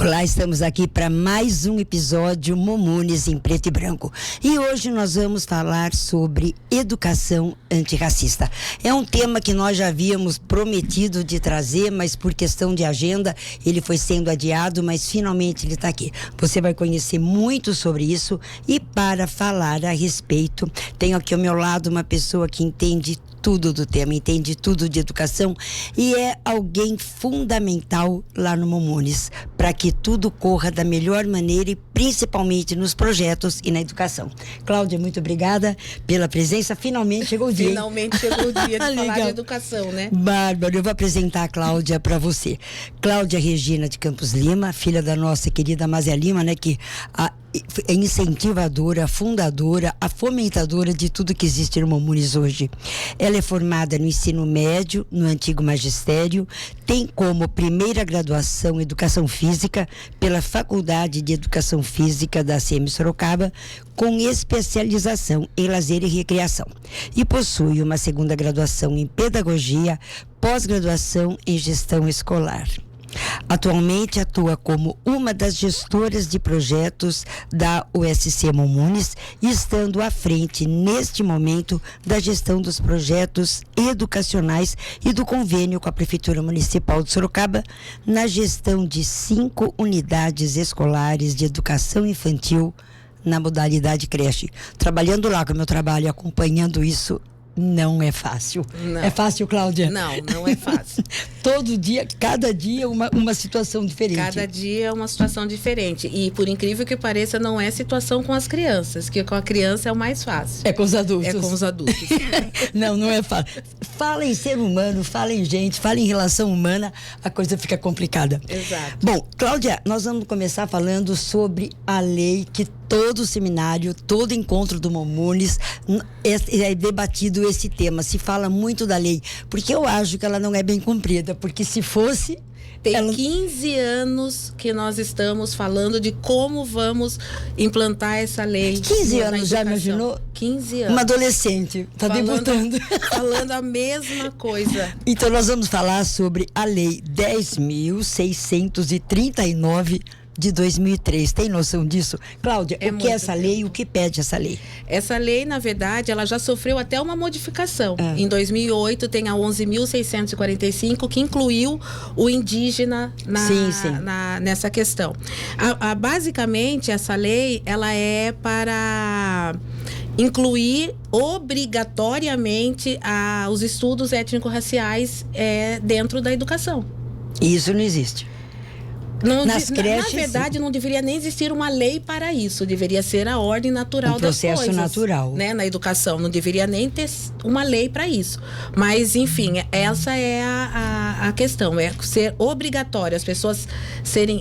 Olá, estamos aqui para mais um episódio Momunes em Preto e Branco. E hoje nós vamos falar sobre educação antirracista. É um tema que nós já havíamos prometido de trazer, mas por questão de agenda ele foi sendo adiado, mas finalmente ele está aqui. Você vai conhecer muito sobre isso e para falar a respeito, tenho aqui ao meu lado uma pessoa que entende tudo do tema, entende tudo de educação e é alguém fundamental lá no Momunes para que tudo corra da melhor maneira e principalmente nos projetos e na educação. Cláudia, muito obrigada pela presença. Finalmente chegou o dia. Finalmente chegou o dia de falar de educação, né? Bárbaro, eu vou apresentar a Cláudia para você. Cláudia Regina de Campos Lima, filha da nossa querida Mazia Lima, né, que é incentivadora, fundadora, a fomentadora de tudo que existe no Momunes hoje. Ela é formada no ensino médio, no antigo magistério, tem como primeira graduação em Educação Física pela Faculdade de Educação Física da CM Sorocaba, com especialização em lazer e recreação. E possui uma segunda graduação em Pedagogia, pós-graduação em Gestão Escolar. Atualmente atua como uma das gestoras de projetos da USC Momunes, estando à frente, neste momento, da gestão dos projetos educacionais e do convênio com a Prefeitura Municipal de Sorocaba, na gestão de 5 unidades escolares de educação infantil na modalidade creche. Trabalhando lá com o meu trabalho, acompanhando isso, não é fácil. Não. É fácil, Cláudia? Não é fácil. Todo dia, cada dia uma situação diferente. Cada dia é uma situação diferente. E, por incrível que pareça, não é situação com as crianças, que com a criança é o mais fácil. É com os adultos. É com os adultos. Não é fácil. Fala em ser humano, fala em gente, fala em relação humana, a coisa fica complicada. Exato. Bom, Cláudia, nós vamos começar falando sobre a lei que todo seminário, todo encontro do Momunes é debatido esse tema, se fala muito da lei, porque eu acho que ela não é bem cumprida, porque se fosse... Tem 15 anos que nós estamos falando de como vamos implantar essa lei. 15 anos, já imaginou? 15 anos. Uma adolescente, está debutando. Falando a mesma coisa. Então nós vamos falar sobre a lei 10.639 de 2003. Tem noção disso? Cláudia, o que é essa lei e o que pede essa lei? Essa lei, na verdade, ela já sofreu até uma modificação. Em 2008 tem a 11.645 que incluiu o indígena nessa questão. Basicamente, essa lei, ela é para incluir obrigatoriamente os estudos étnico-raciais dentro da educação. Isso não existe. Nas creches, na verdade, não deveria nem existir uma lei para isso. Deveria ser a ordem natural das coisas. Um processo natural. Né? Na educação. Não deveria nem ter uma lei para isso. Mas, enfim, essa é a questão. É ser obrigatório. As pessoas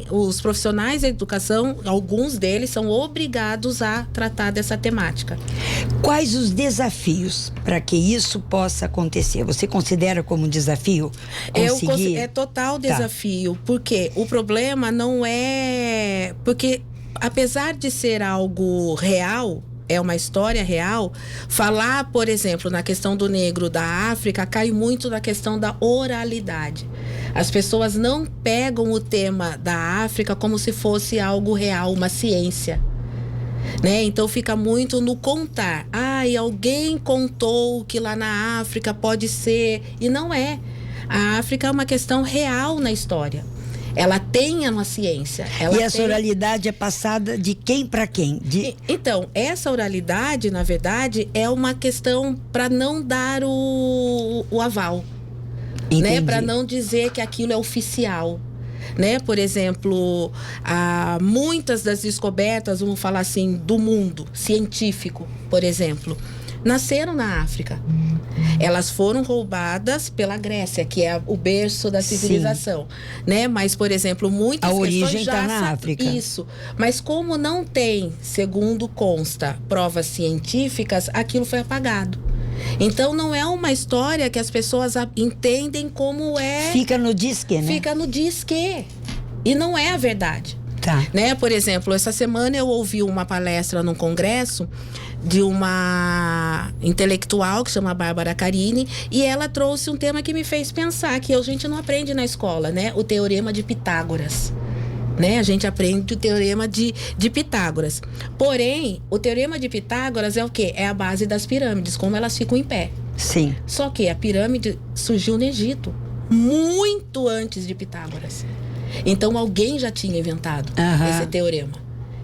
os profissionais da educação, alguns deles são obrigados a tratar dessa temática. Quais os desafios para que isso possa acontecer? Você considera como um desafio conseguir? É total desafio. Porque o problema não é... Porque, apesar de ser algo real, é uma história real, falar, por exemplo, na questão do negro da África, cai muito na questão da oralidade. As pessoas não pegam o tema da África como se fosse algo real, uma ciência. Né? Então fica muito no contar. E alguém contou que lá na África pode ser... E não é. A África é uma questão real na história. Ela tem uma ciência. Essa oralidade é passada de quem para quem? Então, essa oralidade, na verdade, é uma questão para não dar o aval. Né? Para não dizer que aquilo é oficial. Né? Por exemplo, muitas das descobertas, vamos falar assim, do mundo científico, por exemplo, nasceram na África. Elas foram roubadas pela Grécia, que é o berço da civilização, né? Mas, por exemplo, muitas a questões origem está na África. Isso. Mas como não tem, segundo consta, provas científicas, aquilo foi apagado. Então não é uma história que as pessoas entendem como é. Fica no disque, né? Fica no disque. E não é a verdade. Tá. Né? Por exemplo, essa semana eu ouvi uma palestra num congresso de uma intelectual que chama Bárbara Carini, e ela trouxe um tema que me fez pensar, que a gente não aprende na escola, né? O Teorema de Pitágoras. né? A gente aprende o teorema de Pitágoras. Porém, o teorema de Pitágoras é o quê? É a base das pirâmides, como elas ficam em pé. Sim. Só que a pirâmide surgiu no Egito, muito antes de Pitágoras. Então, alguém já tinha inventado esse teorema.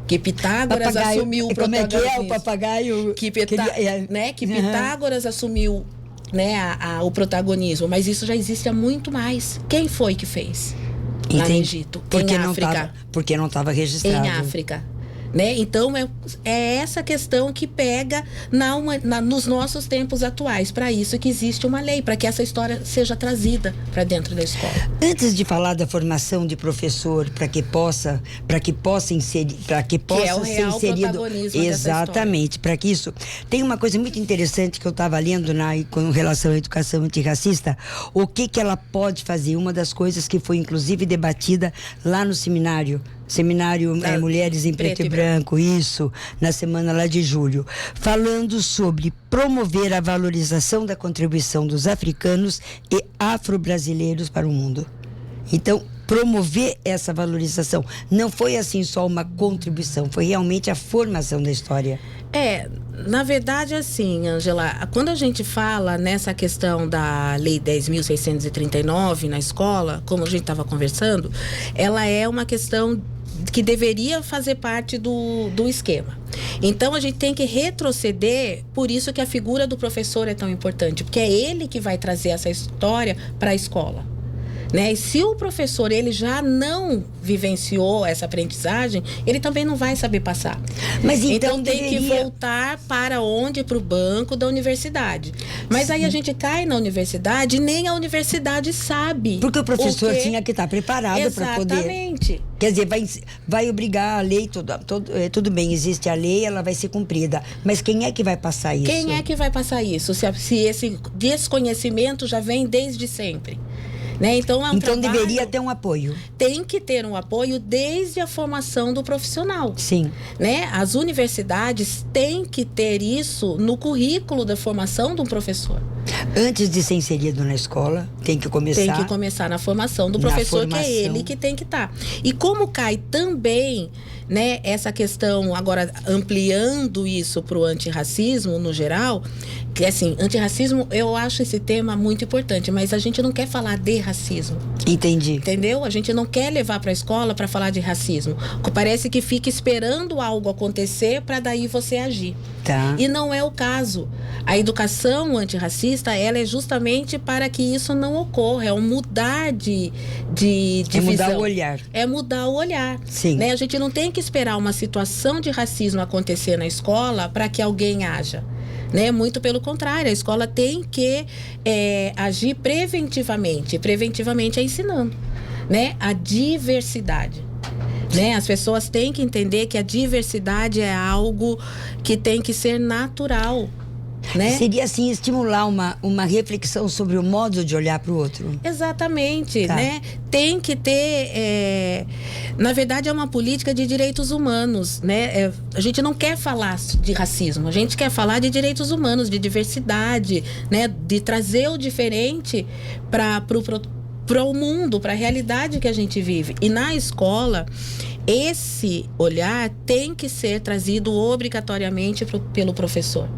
Que Pitágoras assumiu o protagonismo. Como é que é o papagaio? Que Pitágoras assumiu, né, o protagonismo. Mas isso já existe há muito mais. Quem foi que fez? Lá no Egito, em África. Porque não estava registrado. Em África. Né? Então, é essa questão que pega nos nossos tempos atuais. Para isso que existe uma lei, para que essa história seja trazida para dentro da escola. Antes de falar da formação de professor, para que possa inserir, para que possa ser inserido, exatamente, para que isso. Tem uma coisa muito interessante que eu estava lendo com relação à educação antirracista, o que ela pode fazer. Uma das coisas que foi inclusive debatida lá no seminário Mulheres em Preto e Branco, isso, na semana lá de julho, falando sobre promover a valorização da contribuição dos africanos e afro-brasileiros para o mundo. Então, promover essa valorização não foi assim só uma contribuição, foi realmente a formação da história. Na verdade, assim, Ângela, quando a gente fala nessa questão da Lei 10.639 na escola, como a gente estava conversando, ela é uma questão que deveria fazer parte do esquema. Então, a gente tem que retroceder, por isso que a figura do professor é tão importante, porque é ele que vai trazer essa história para a escola. Né? E se o professor ele já não vivenciou essa aprendizagem, ele também não vai saber passar. Mas então tem que voltar para onde? Para o banco da universidade. Mas aí a gente cai na universidade e nem a universidade sabe. Porque o professor tinha que estar preparado para poder. Exatamente. Quer dizer, vai obrigar a lei, tudo bem, existe a lei, ela vai ser cumprida. Mas quem é que vai passar isso? Quem é que vai passar isso? Se esse desconhecimento já vem desde sempre. Né? Então deveria ter um apoio. Tem que ter um apoio desde a formação do profissional. Sim. Né? As universidades têm que ter isso no currículo da formação de um professor. Antes de ser inserido na escola, tem que começar na formação do professor, que é ele que tem que estar. E como cai também, né, essa questão, agora ampliando isso para o antirracismo no geral, que assim, antirracismo, eu acho esse tema muito importante, mas a gente não quer falar de racismo. Entendi. Entendeu? A gente não quer levar para a escola para falar de racismo. Parece que fica esperando algo acontecer para daí você agir. Tá. E não é o caso. A educação antirracista, ela é justamente para que isso não ocorra. É um mudar de visão. Mudar o olhar. É mudar o olhar. Sim. Né? A gente não tem que esperar uma situação de racismo acontecer na escola para que alguém haja. Né? Muito pelo contrário, a escola tem que agir preventivamente. Preventivamente é ensinando, né? A diversidade. Né? As pessoas têm que entender que a diversidade é algo que tem que ser natural. Né? Seria assim estimular uma reflexão sobre o modo de olhar para o outro. Exatamente, né? Tem que ter, na verdade é uma política de direitos humanos, né? A gente não quer falar de racismo, a gente quer falar de direitos humanos, de diversidade, né? De trazer o diferente para o mundo, para a realidade que a gente vive. E na escola, esse olhar tem que ser trazido obrigatoriamente pelo professor.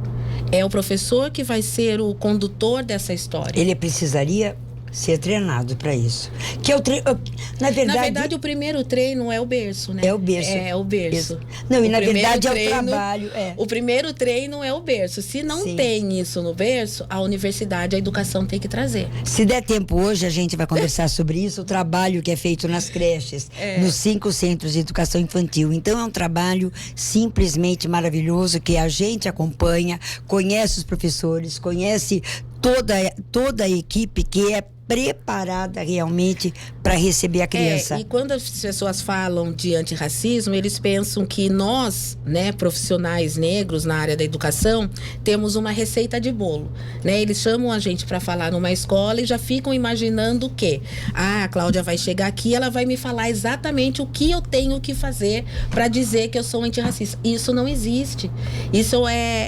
É o professor que vai ser o condutor dessa história. Ele precisaria ser treinado para isso. Na verdade, o primeiro treino é o berço, né? É o berço. É o berço. Não, e na verdade é o trabalho. O primeiro treino é o berço. Se não tem isso no berço, a universidade, a educação tem que trazer. Se der tempo hoje, a gente vai conversar sobre isso, o trabalho que é feito nas creches, nos 5 centros de educação infantil. Então é um trabalho simplesmente maravilhoso que a gente acompanha, conhece os professores, conhece toda a equipe que é preparada realmente para receber a criança. E quando as pessoas falam de antirracismo, eles pensam que nós, né, profissionais negros na área da educação, temos uma receita de bolo, né? Eles chamam a gente para falar numa escola e já ficam imaginando o quê? A Cláudia vai chegar aqui, ela vai me falar exatamente o que eu tenho que fazer para dizer que eu sou antirracista. Isso não existe.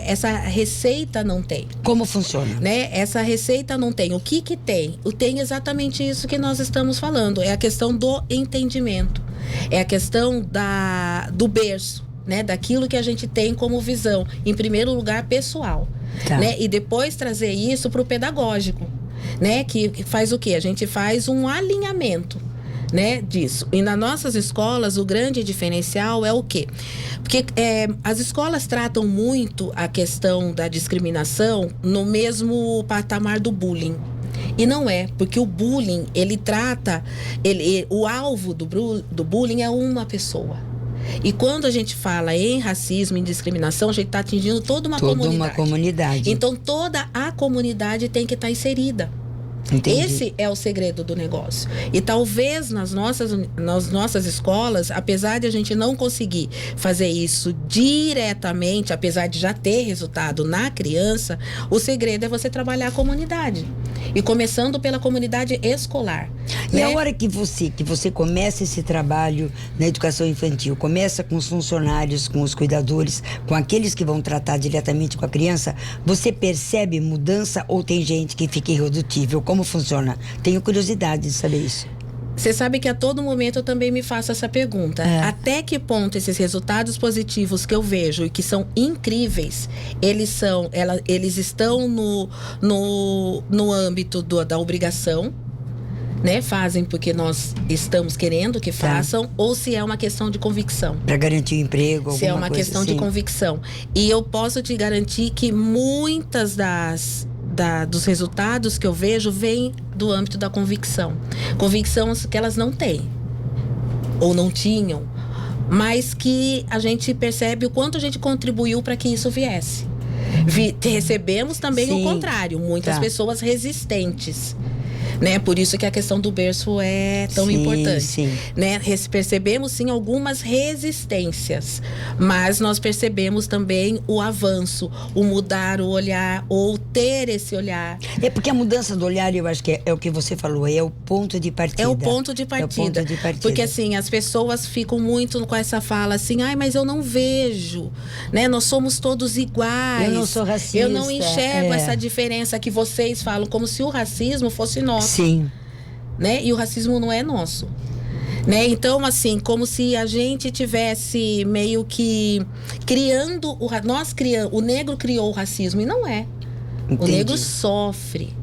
Essa receita não tem. Como funciona? Né? Essa receita não tem. O que tem? Tem exatamente isso que nós estamos falando, é a questão do entendimento. É a questão do berço, né? Daquilo que a gente tem como visão, em primeiro lugar, pessoal. Tá. Né? E depois trazer isso para o pedagógico, né? Que faz o quê? A gente faz um alinhamento, né, disso. E nas nossas escolas, o grande diferencial é o quê? Porque as escolas tratam muito a questão da discriminação no mesmo patamar do bullying. E não é, porque o bullying, ele trata, o alvo do bullying é uma pessoa. E quando a gente fala em racismo, em discriminação, a gente está atingindo toda uma comunidade. Então, toda a comunidade tem que estar inserida. Entendi. Esse é o segredo do negócio. E talvez nas nossas escolas, apesar de a gente não conseguir fazer isso diretamente, apesar de já ter resultado na criança, o segredo é você trabalhar a comunidade. E começando pela comunidade escolar. E né? a hora que você começa esse trabalho na educação infantil, começa com os funcionários, com os cuidadores, com aqueles que vão tratar diretamente com a criança, você percebe mudança ou tem gente que fica irredutível? Como funciona? Tenho curiosidade de saber isso. Você sabe que a todo momento eu também me faço essa pergunta. Até que ponto esses resultados positivos que eu vejo e que são incríveis, eles estão no âmbito da obrigação, né? Fazem porque nós estamos querendo que façam, ou se é uma questão de convicção. Para garantir o emprego, alguma coisa. Se é uma questão de convicção. E eu posso te garantir que muitas dos resultados que eu vejo vêm do âmbito da convicção. Convicção que elas não têm, ou não tinham, mas que a gente percebe o quanto a gente contribuiu para que isso viesse. Recebemos também o contrário, muitas pessoas resistentes. Né? Por isso que a questão do berço é tão importante. Né? Percebemos sim algumas resistências, mas nós percebemos também o avanço, o mudar o olhar, ou ter esse olhar. É porque a mudança do olhar, eu acho que é o que você falou, é o ponto de partida. É o ponto de partida. Porque assim, as pessoas ficam muito com essa fala assim, mas eu não vejo, né? Nós somos todos iguais. Eu não sou racista. Eu não enxergo essa diferença que vocês falam, como se o racismo fosse nosso. Sim. Né? E o racismo não é nosso. Né? Então, assim, como se a gente tivesse meio que criando... o negro criou o racismo, e não é. Entendi. O negro sofre.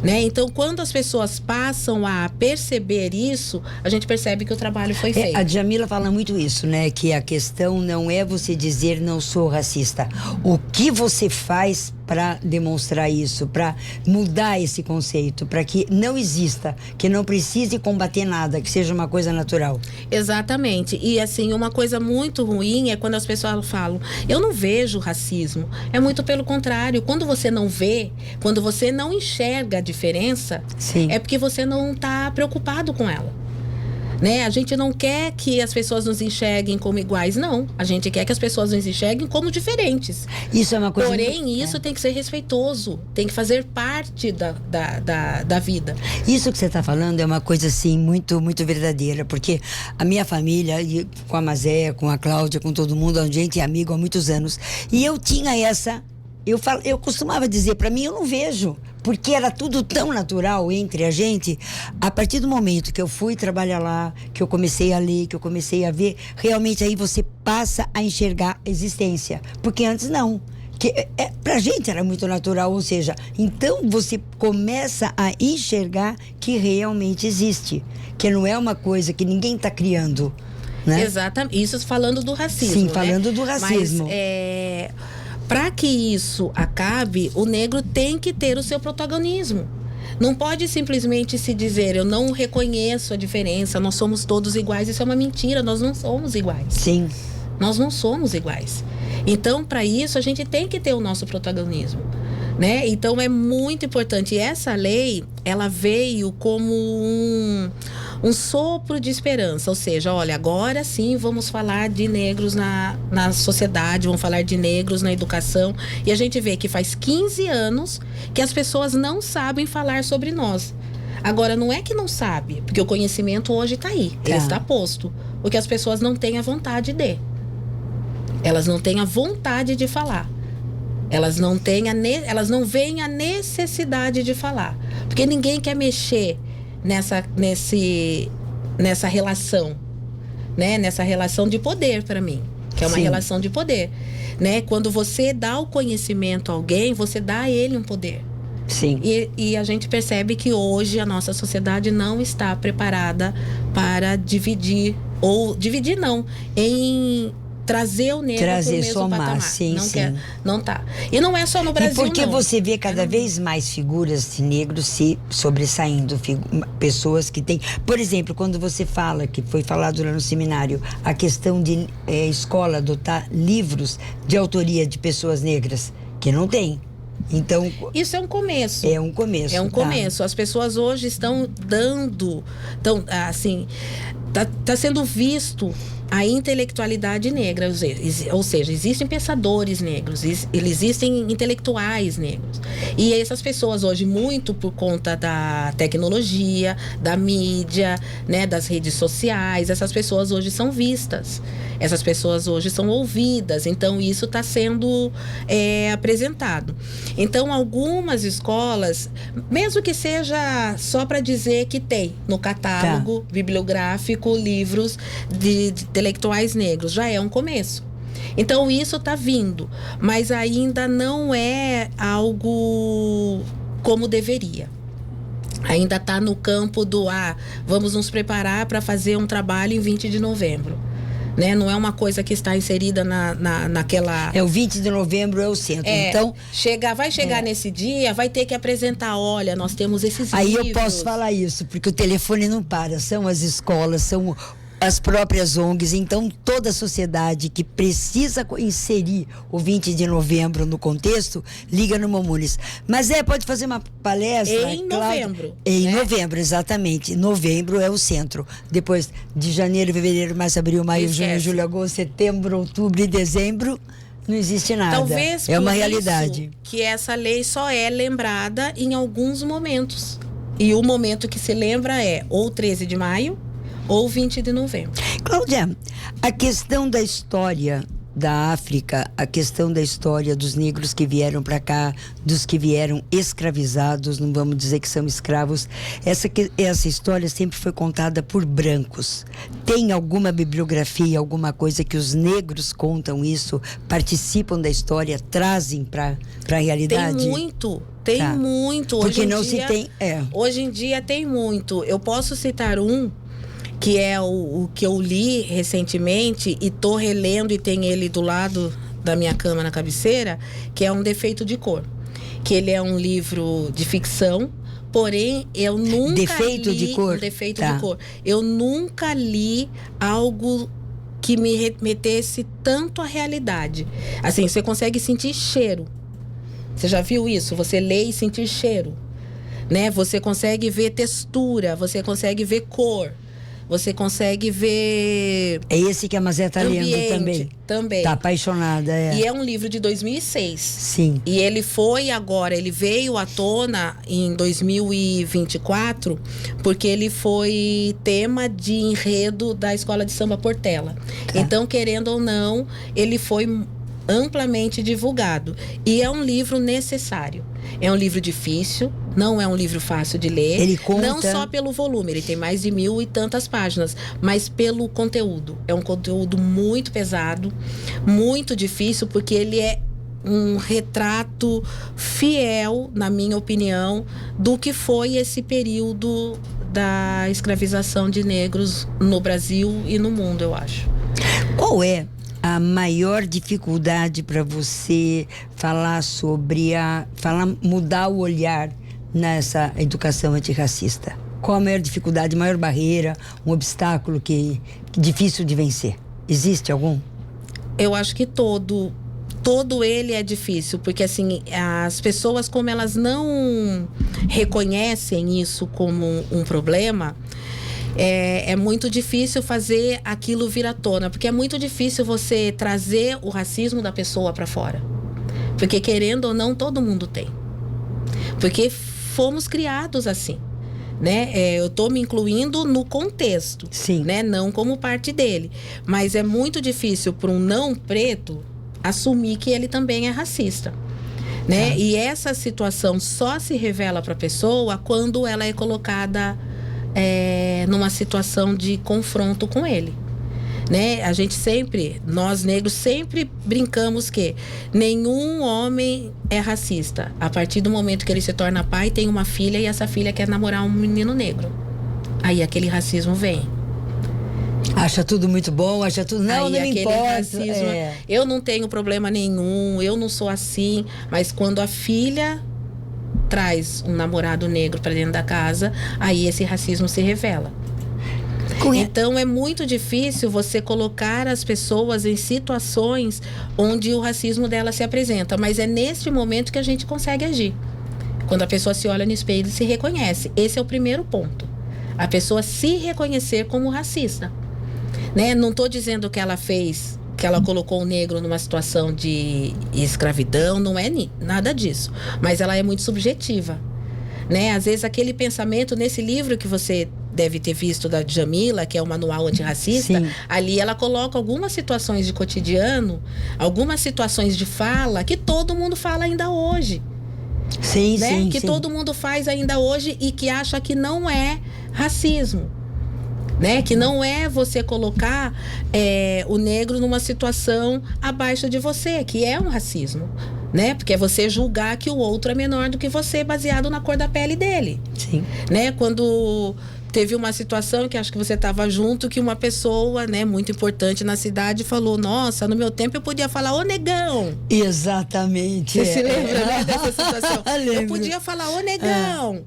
Né? Então, quando as pessoas passam a perceber isso, a gente percebe que o trabalho foi feito. A Djamila fala muito isso, né? Que a questão não é você dizer não sou racista. O que você faz para demonstrar isso, para mudar esse conceito, para que não exista, que não precise combater nada, que seja uma coisa natural. Exatamente. E assim, uma coisa muito ruim é quando as pessoas falam, eu não vejo racismo. É muito pelo contrário. Quando você não vê, quando você não enxerga a diferença, é porque você não está preocupado com ela. Né? A gente não quer que as pessoas nos enxerguem como iguais, não. A gente quer que as pessoas nos enxerguem como diferentes. Isso é uma coisa... Porém, isso tem que ser respeitoso, tem que fazer parte da vida. Isso que você está falando é uma coisa, assim, muito, muito verdadeira, porque a minha família, com a Mazé, com a Cláudia, com todo mundo, a gente é amigo há muitos anos. E eu tinha essa... Eu costumava dizer, para mim, eu não vejo, porque era tudo tão natural entre a gente. A partir do momento que eu fui trabalhar lá, que eu comecei a ler, que eu comecei a ver, realmente aí você passa a enxergar a existência, porque antes não. Pra gente era muito natural, ou seja, então você começa a enxergar que realmente existe, que não é uma coisa que ninguém está criando, né? Exatamente, isso falando do racismo. Sim, falando do racismo. Mas, para que isso acabe, o negro tem que ter o seu protagonismo. Não pode simplesmente se dizer, eu não reconheço a diferença, nós somos todos iguais. Isso é uma mentira, nós não somos iguais. Sim. Nós não somos iguais. Então, para isso, a gente tem que ter o nosso protagonismo. Né? Então, é muito importante. E essa lei, ela veio como um sopro de esperança, ou seja, olha, agora sim vamos falar de negros na sociedade, vamos falar de negros na educação, e a gente vê que faz 15 anos que as pessoas não sabem falar sobre nós. Agora, não é que não sabe, porque o conhecimento hoje está aí, ele está posto, o que as pessoas não têm a vontade de. Elas não têm a vontade de falar. Elas não veem a necessidade de falar, porque ninguém quer mexer nessa relação, né? Nessa relação de poder para mim, que é uma Sim. relação de poder, né? Quando você dá o conhecimento a alguém, você dá a ele um poder. Sim. E a gente percebe que hoje a nossa sociedade não está preparada para dividir, ou dividir não, em trazer o negro para o mesmo somar, patamar. sim, Não sim. quer, não tá. E não é só no Brasil, E porque não. você vê cada vez mais figuras de negros se sobressaindo, pessoas que têm... Por exemplo, quando você fala, que foi falado lá no seminário, a questão de escola adotar livros de autoria de pessoas negras, que não tem. Então... Isso é um começo. É um começo. É um começo. As pessoas hoje estão dando... assim, tá sendo visto a intelectualidade negra, ou seja, existem pensadores negros, existem intelectuais negros. E essas pessoas hoje, muito por conta da tecnologia, da mídia, né, das redes sociais, essas pessoas hoje são vistas. Essas pessoas hoje são ouvidas, então isso está sendo apresentado. Então, algumas escolas, mesmo que seja só para dizer que tem no catálogo bibliográfico livros de intelectuais negros, já é um começo. Então, isso está vindo, mas ainda não é algo como deveria. Ainda está no campo do vamos nos preparar para fazer um trabalho em 20 de novembro. Né? Não é uma coisa que está inserida naquela... O 20 de novembro é o centro. Então, vai chegar nesse dia, vai ter que apresentar, olha, nós temos esses aí livros. eu posso falar isso, porque o telefone não para. São as escolas, são as próprias ONGs. Então, toda a sociedade que precisa inserir o 20 de novembro no contexto, liga no Mamunes. Mas pode fazer uma palestra... Em novembro. Em novembro, exatamente. Novembro é o centro. Depois de janeiro, fevereiro, março, abril, maio, junho, julho, agosto, setembro, outubro e dezembro, não existe nada. Talvez é uma por realidade. Isso que essa lei só é lembrada em alguns momentos. E o momento que se lembra é ou 13 de maio, ou 20 de novembro. Cláudia, a questão da história da África, a questão da história dos negros que vieram para cá, dos que vieram escravizados, não vamos dizer que são escravos, essa história sempre foi contada por brancos. Tem alguma bibliografia, alguma coisa que os negros contam isso, participam da história, trazem para a realidade? Tem muito. Porque não se tem... Hoje em dia tem muito. Eu posso citar um que é o que eu li recentemente e tô relendo e tem ele do lado da minha cama na cabeceira, que é Um Defeito de Cor. Que ele é um livro de ficção, porém eu nunca Defeito li... de cor? Um Defeito de Cor. Eu nunca li algo que me remetesse tanto à realidade. Assim, você consegue sentir cheiro. Você já viu isso? Você lê e sentir cheiro, né? Você consegue ver textura, você consegue ver cor. Você consegue ver... É esse que a Mazé tá lendo também. Também. Tá apaixonada, E é um livro de 2006. Sim. E ele veio à tona em 2024, porque ele foi tema de enredo da Escola de Samba Portela. Então, querendo ou não, ele foi amplamente divulgado. E é um livro necessário. É um livro difícil, não é um livro fácil de ler. Ele conta... Não só pelo volume, ele tem mais de 1000 e tantas páginas, mas pelo conteúdo. É um conteúdo muito pesado, muito difícil, porque ele é um retrato fiel, na minha opinião, do que foi esse período da escravização de negros no Brasil e no mundo, eu acho. Qual é a maior dificuldade para você falar sobre mudar o olhar nessa educação antirracista? Qual a maior dificuldade, a maior barreira, um obstáculo que difícil de vencer? Existe algum? Eu acho que todo ele é difícil, porque assim, as pessoas, como elas não reconhecem isso como um problema, é muito difícil fazer aquilo vir à tona, porque é muito difícil você trazer o racismo da pessoa para fora, porque querendo ou não, todo mundo tem, porque fomos criados assim, né? Eu tô me incluindo no contexto, sim, né? Não como parte dele, mas é muito difícil para um não preto assumir que ele também é racista, né? E essa situação só se revela para a pessoa quando ela é colocada numa situação de confronto com ele, né? A gente sempre, nós negros sempre brincamos que nenhum homem é racista. A partir do momento que ele se torna pai, tem uma filha e essa filha quer namorar um menino negro. Aí aquele racismo vem. Acha tudo muito bom, acha tudo... Não, aí, não me importa. Racismo, eu não tenho problema nenhum, eu não sou assim. Mas quando a filha traz um namorado negro para dentro da casa, aí esse racismo se revela. Então é muito difícil você colocar as pessoas em situações onde o racismo dela se apresenta, mas é neste momento que a gente consegue agir. Quando a pessoa se olha no espelho e se reconhece. Esse é o primeiro ponto. A pessoa se reconhecer como racista, né? Não estou dizendo que ela fez, que ela colocou o negro numa situação de escravidão, não é nada disso, mas ela é muito subjetiva, né? Às vezes aquele pensamento nesse livro que você deve ter visto da Djamila, que é o manual antirracista, sim, ali ela coloca algumas situações de cotidiano, algumas situações de fala que todo mundo fala ainda hoje. Sim, né? sim, que sim. todo mundo faz ainda hoje e que acha que não é racismo, né? Que não é você colocar o negro numa situação abaixo de você, que é um racismo, né? Porque é você julgar que o outro é menor do que você, baseado na cor da pele dele. Sim. Né? Quando teve uma situação que acho que você estava junto, que uma pessoa, né, muito importante na cidade falou: nossa, no meu tempo eu podia falar ô negão. Exatamente. Você se lembra, né, dessa situação? Eu podia falar ô negão.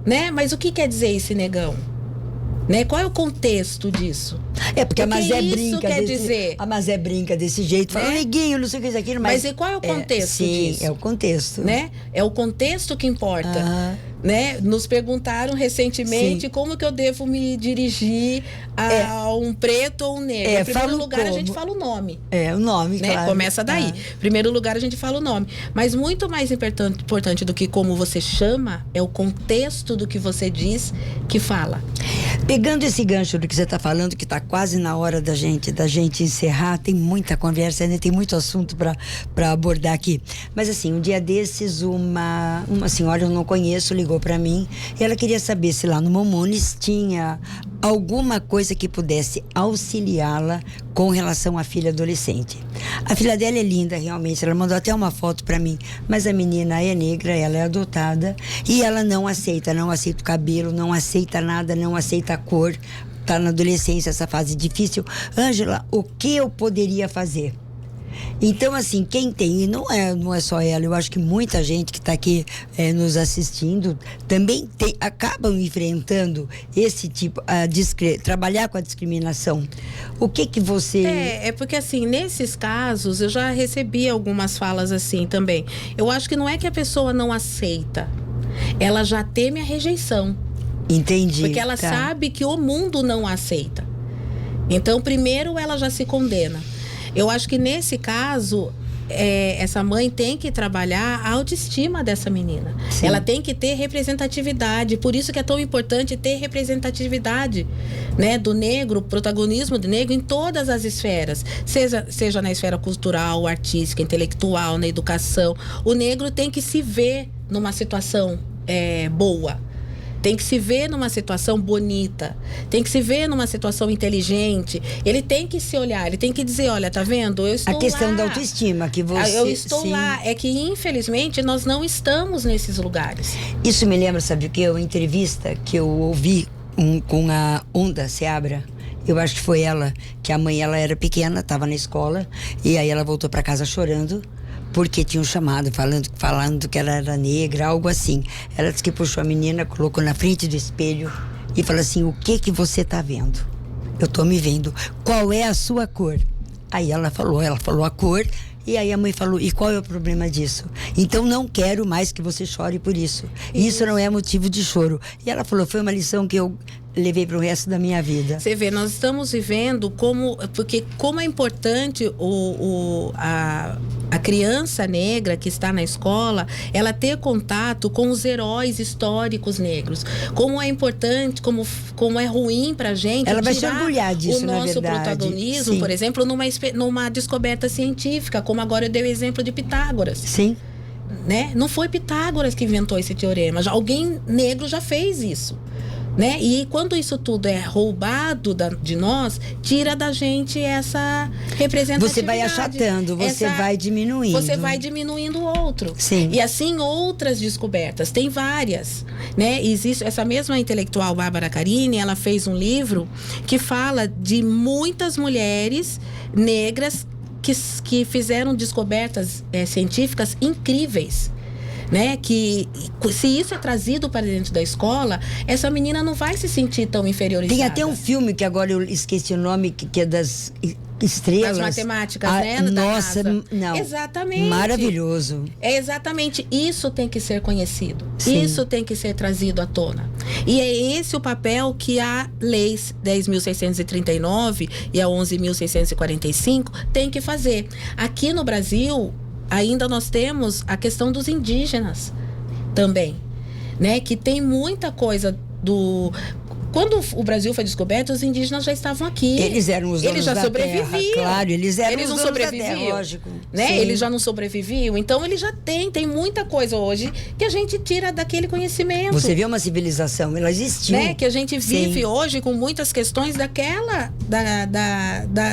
Né? Mas o que quer dizer esse negão? Né? Qual é o contexto disso? Porque a Mazé isso brinca quer desse, dizer? A Mazé brinca desse jeito, fala neguinho, não sei o que, isso, aquilo, mas e qual é o contexto disso? Sim, é o contexto. Né? É o contexto que importa. Né? Nos perguntaram recentemente como que eu devo me dirigir a um preto ou um negro. Em primeiro lugar, a gente fala o nome. O nome, né? Claro. Começa daí. Em primeiro lugar, a gente fala o nome. Mas muito mais importante do que como você chama, é o contexto do que você diz que fala. Pegando esse gancho do que você está falando, que está quase na hora da gente encerrar, tem muita conversa, né? Tem muito assunto para abordar aqui. Mas assim, um dia desses, uma senhora, eu não conheço, ligou para mim e ela queria saber se lá no Momunes tinha alguma coisa que pudesse auxiliá-la com relação à filha adolescente. A filha dela é linda, realmente, ela mandou até uma foto para mim, mas a menina é negra, ela é adotada e ela não aceita o cabelo, não aceita nada, não aceita a cor, tá na adolescência, essa fase difícil. Ângela, o que eu poderia fazer? Então, assim, quem tem, e não é só ela, eu acho que muita gente que está aqui nos assistindo também acabam enfrentando esse tipo, trabalhar com a discriminação. O que você... É porque assim, nesses casos, eu já recebi algumas falas assim também. Eu acho que não é que a pessoa não aceita, ela já teme a rejeição. Entendi. Porque ela sabe que o mundo não a aceita. Então, primeiro, ela já se condena. Eu acho que nesse caso, essa mãe tem que trabalhar a autoestima dessa menina. Sim. Ela tem que ter representatividade. Por isso que é tão importante ter representatividade, né, do negro, protagonismo do negro em todas as esferas. Seja na esfera cultural, artística, intelectual, na educação. O negro tem que se ver numa situação boa. Tem que se ver numa situação bonita, tem que se ver numa situação inteligente. Ele tem que se olhar, ele tem que dizer, olha, tá vendo? Eu estou lá. A questão da autoestima, que você... Eu estou lá. É que, infelizmente, nós não estamos nesses lugares. Isso me lembra, sabe o que? Uma entrevista que eu ouvi com a Onda Seabra. Eu acho que foi ela, que a mãe, ela era pequena, estava na escola, e aí ela voltou para casa chorando, porque tinham chamado, falando que ela era negra, algo assim. Ela disse que puxou a menina, colocou na frente do espelho e falou assim: o que você tá vendo? Eu tô me vendo. Qual é a sua cor? Aí ela falou a cor, e aí a mãe falou: e qual é o problema disso? Então não quero mais que você chore por isso. Isso não é motivo de choro. E ela falou: foi uma lição que eu levei para o resto da minha vida. Você vê, nós estamos vivendo porque como é importante a criança negra que está na escola, ela ter contato com os heróis históricos negros. Como é importante, como é ruim pra gente ela vai se orgulhar disso, o nosso protagonismo, sim, por exemplo, numa descoberta científica, como agora eu dei o exemplo de Pitágoras. Sim. Né? Não foi Pitágoras que inventou esse teorema, alguém negro já fez isso. né? E quando isso tudo é roubado de nós, tira da gente essa representatividade. Você vai achatando, você vai diminuindo. Você vai diminuindo o outro. Sim. E assim outras descobertas, tem várias, né? Existe essa mesma intelectual Bárbara Carini, ela fez um livro que fala de muitas mulheres negras que fizeram descobertas científicas incríveis. Né? Que se isso é trazido para dentro da escola, essa menina não vai se sentir tão inferiorizada. Tem até um filme que agora eu esqueci o nome, que é das estrelas. Das matemáticas, né? Nossa, não. Exatamente. Maravilhoso. É exatamente. Isso tem que ser conhecido. Sim. Isso tem que ser trazido à tona. E é esse o papel que a Lei 10.639 e a 11.645 tem que fazer. Aqui no Brasil, ainda nós temos a questão dos indígenas também, né? Que tem muita coisa do... Quando o Brasil foi descoberto, os indígenas já estavam aqui. Eles eram os donos da sobreviviam. terra. Claro, eles eram eles os não donos sobreviviam, da terra, lógico. Né? Sim. Eles já não sobreviviam. Então, ele já tem muita coisa hoje que a gente tira daquele conhecimento. Você vê uma civilização, ela existiu. Né? Que a gente vive hoje com muitas questões daquela,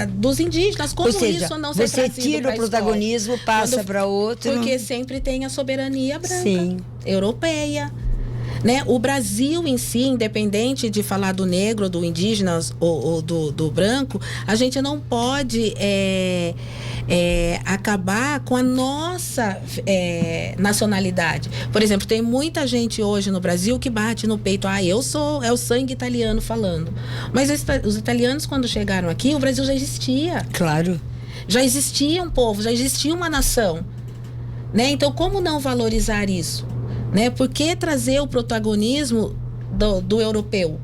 dos indígenas. Como isso não ser você tira o protagonismo, passa para outro. Porque sempre tem a soberania branca, sim, europeia. Né? O Brasil em si, independente de falar do negro, do indígena ou do branco, a gente não pode acabar com a nossa nacionalidade. Por exemplo, tem muita gente hoje no Brasil que bate no peito, é o sangue italiano falando. Mas os italianos, quando chegaram aqui, o Brasil já existia. Claro. Já existia um povo, já existia uma nação. Né? Então, como não valorizar isso? Né? Por que trazer o protagonismo do europeu?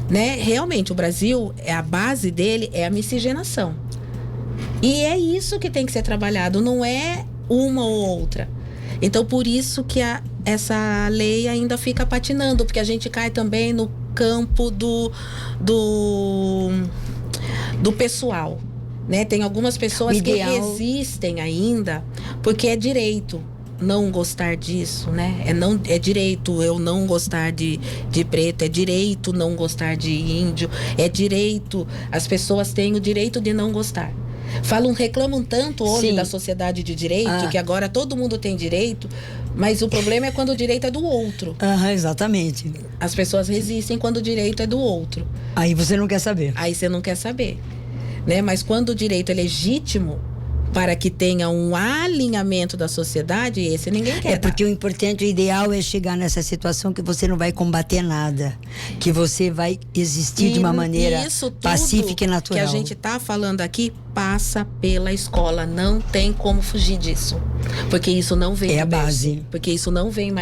Né? Realmente, o Brasil, a base dele é a miscigenação. E é isso que tem que ser trabalhado, não é uma ou outra. Então, por isso que essa lei ainda fica patinando, porque a gente cai também no campo do pessoal. Né? Tem algumas pessoas que resistem ainda, porque é direito não gostar disso, né? É direito eu não gostar de preto, é direito não gostar de índio, é direito, as pessoas têm o direito de não gostar. Reclamam tanto hoje da sociedade de direito, que agora todo mundo tem direito, mas o problema é quando o direito é do outro. Exatamente. As pessoas resistem quando o direito é do outro. Aí você não quer saber. Aí você não quer saber. Né? Mas quando o direito é legítimo, para que tenha um alinhamento da sociedade, esse ninguém quer. Porque o importante, o ideal é chegar nessa situação que você não vai combater nada, que você vai existir de uma maneira pacífica e natural. Que a gente está falando aqui passa pela escola, não tem como fugir disso, porque isso não vem do berço. É a base. Porque isso não vem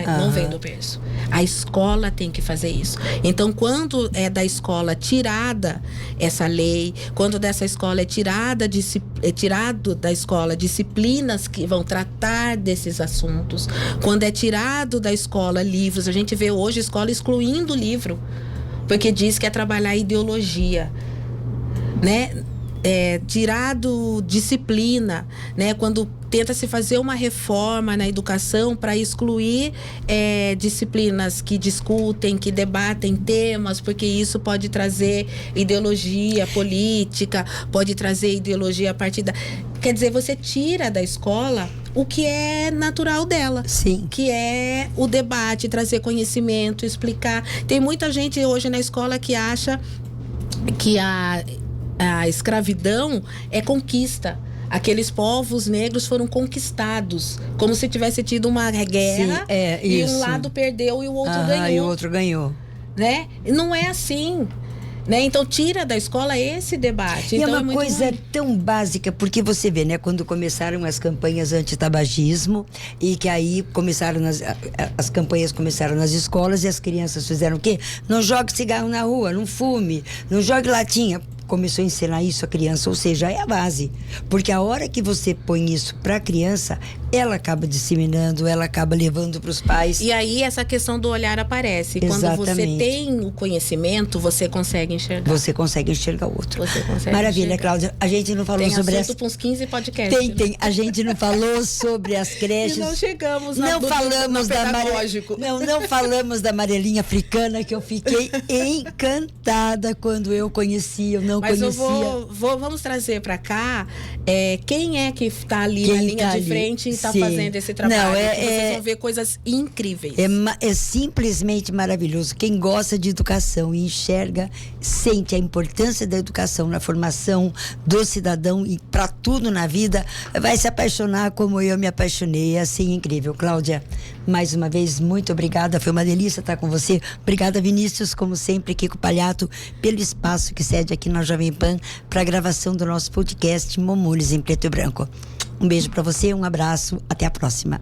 do berço. A escola tem que fazer isso. Então, quando é da escola tirada essa lei, quando dessa escola é tirado da escola disciplinas que vão tratar desses assuntos, quando é tirado da escola livros, a gente vê hoje a escola excluindo o livro, porque diz que é trabalhar ideologia, né? Tirado disciplina, né? Quando tenta se fazer uma reforma na educação para excluir disciplinas que discutem, que debatem temas, porque isso pode trazer ideologia política, pode trazer ideologia partidária. Quer dizer, você tira da escola o que é natural dela. Sim. Que é o debate, trazer conhecimento, explicar. Tem muita gente hoje na escola que acha que a escravidão é conquista. Aqueles povos negros foram conquistados, como se tivesse tido uma guerra. Sim, e um lado perdeu e o outro ganhou. E o outro ganhou. Né? E não é assim. Né? Então tira da escola esse debate. E então, é uma coisa tão básica, porque você vê, né, quando começaram as campanhas anti-tabagismo e que aí as campanhas começaram nas escolas e as crianças fizeram o quê? Não jogue cigarro na rua, não fume, não jogue latinha. Começou a ensinar isso à criança, ou seja, é a base. Porque a hora que você põe isso para a criança, ela acaba disseminando, ela acaba levando para os pais. E aí essa questão do olhar aparece. Exatamente. Quando você tem o conhecimento, você consegue enxergar. Você consegue enxergar o outro. Você consegue Maravilha, enxergar. Cláudia. A gente não falou Tem sobre assunto para uns 15 podcasts. Tem. A gente não falou sobre as creches. E não chegamos Não falamos da pedagógico. Não falamos da amarelinha africana, que eu fiquei encantada quando eu conheci, eu não Mas conhecia. vamos trazer para cá quem é que está ali na linha de frente e está fazendo esse trabalho. Não, vocês vão ver coisas incríveis. É simplesmente maravilhoso. Quem gosta de educação e enxerga, sente a importância da educação na formação do cidadão e para tudo na vida, vai se apaixonar como eu me apaixonei. É assim, incrível. Cláudia, mais uma vez, muito obrigada. Foi uma delícia estar com você. Obrigada, Vinícius, como sempre, Kiko Palhato, pelo espaço que cede aqui na Jovem Pan para a gravação do nosso podcast Momulhos em Preto e Branco. Um beijo para você, um abraço, até a próxima.